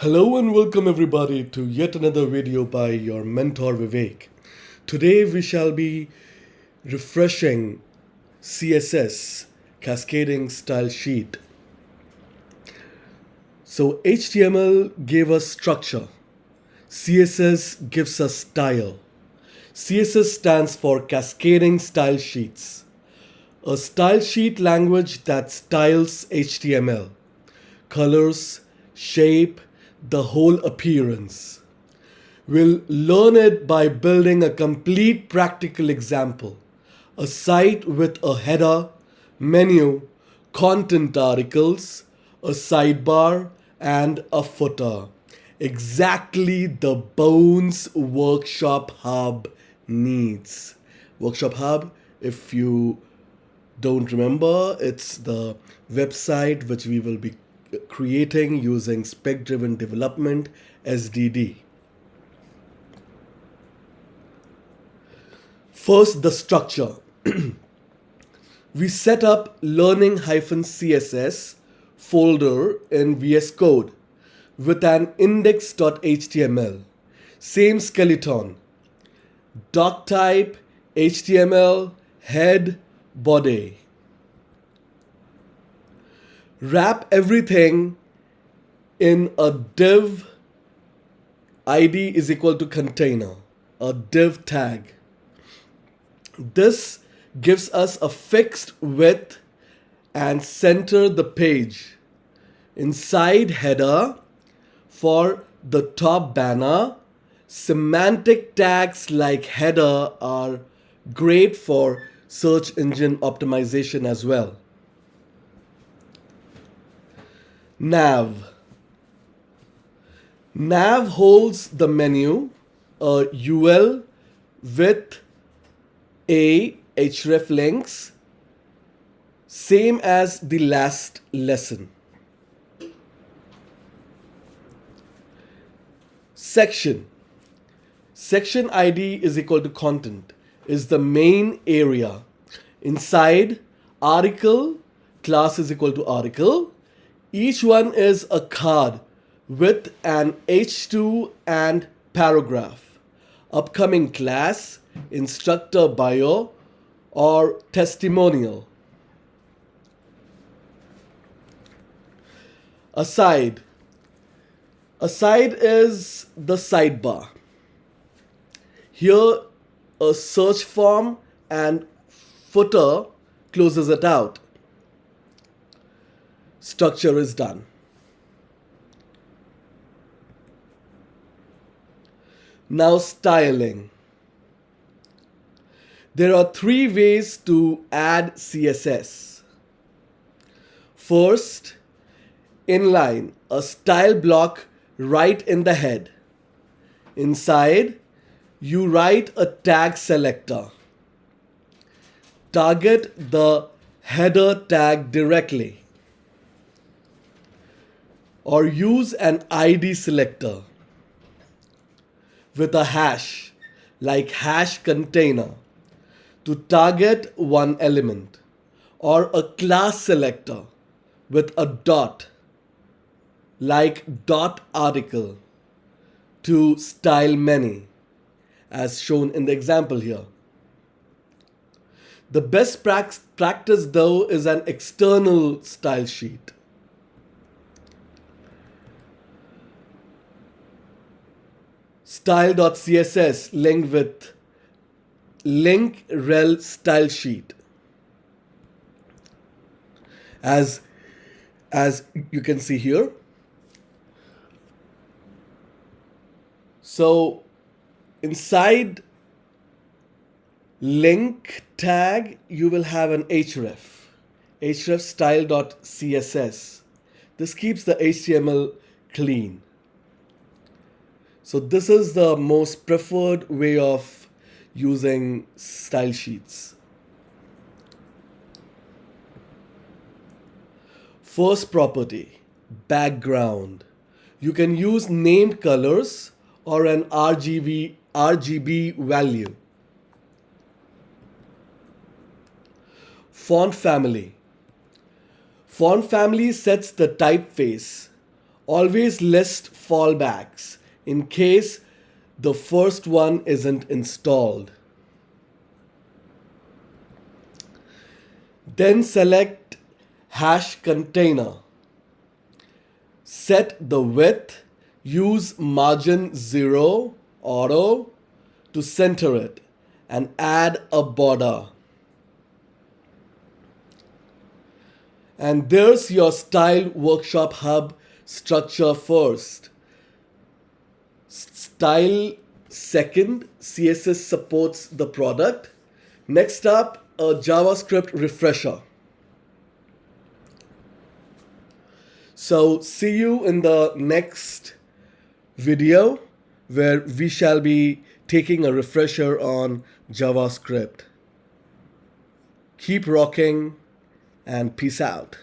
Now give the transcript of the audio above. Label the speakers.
Speaker 1: Hello and welcome everybody to yet another video by your mentor Vivek. Today we shall be refreshing CSS cascading style sheet. So HTML gave us structure. CSS gives us style. CSS stands for cascading style sheets. A style sheet language that styles HTML. Colors, shape, the whole appearance. We'll learn it by building a complete practical example. A site with a header, menu, content articles, a sidebar, and a footer. Exactly the bones WorkshopHub needs. WorkshopHub, if you don't remember, it's the website which we will be creating using Spec-Driven development SDD. First, the structure. We set up learning-CSS folder in VS Code with an index.html. Same skeleton. Doc type, HTML, head, body. Wrap everything in a div id is equal to container, a div tag. This gives us a fixed width and center the page. Inside header for the top banner, semantic tags like header are great for search engine optimization as well. Nav. Nav holds the menu, a UL with a href links, same as the last lesson. Section. Section ID is equal to content, is the main area. Inside, article, class is equal to article. Each one is a card with an H2 and paragraph. Upcoming class, instructor bio, or testimonial. Aside. Aside is the sidebar. Here, a search form and footer closes it out. Structure is done. Now styling. There are three ways to add CSS. First, inline, a style block right in the head. Inside, you write a tag selector. Target the header tag directly. Or use an ID selector with a hash, like hash container, to target one element, or a class selector with a dot, like dot article, to style many, as shown in the example here. The best practice though is an external style sheet. Style.css linked with link rel style sheet. As you can see here. So inside link tag, you will have an href style.css. This keeps the HTML clean. So this is the most preferred way of using style sheets. First property, background. You can use named colors or an RGB value. Font family. Font family sets the typeface. Always list fallbacks in case the first one isn't installed. Then select hash container. Set the width, use margin 0 auto to center it, and add a border. And there's your style workshop hub structure first. Style second, CSS supports the product. Next up, a JavaScript refresher. So see you in the next video where we shall be taking a refresher on JavaScript. Keep rocking and peace out.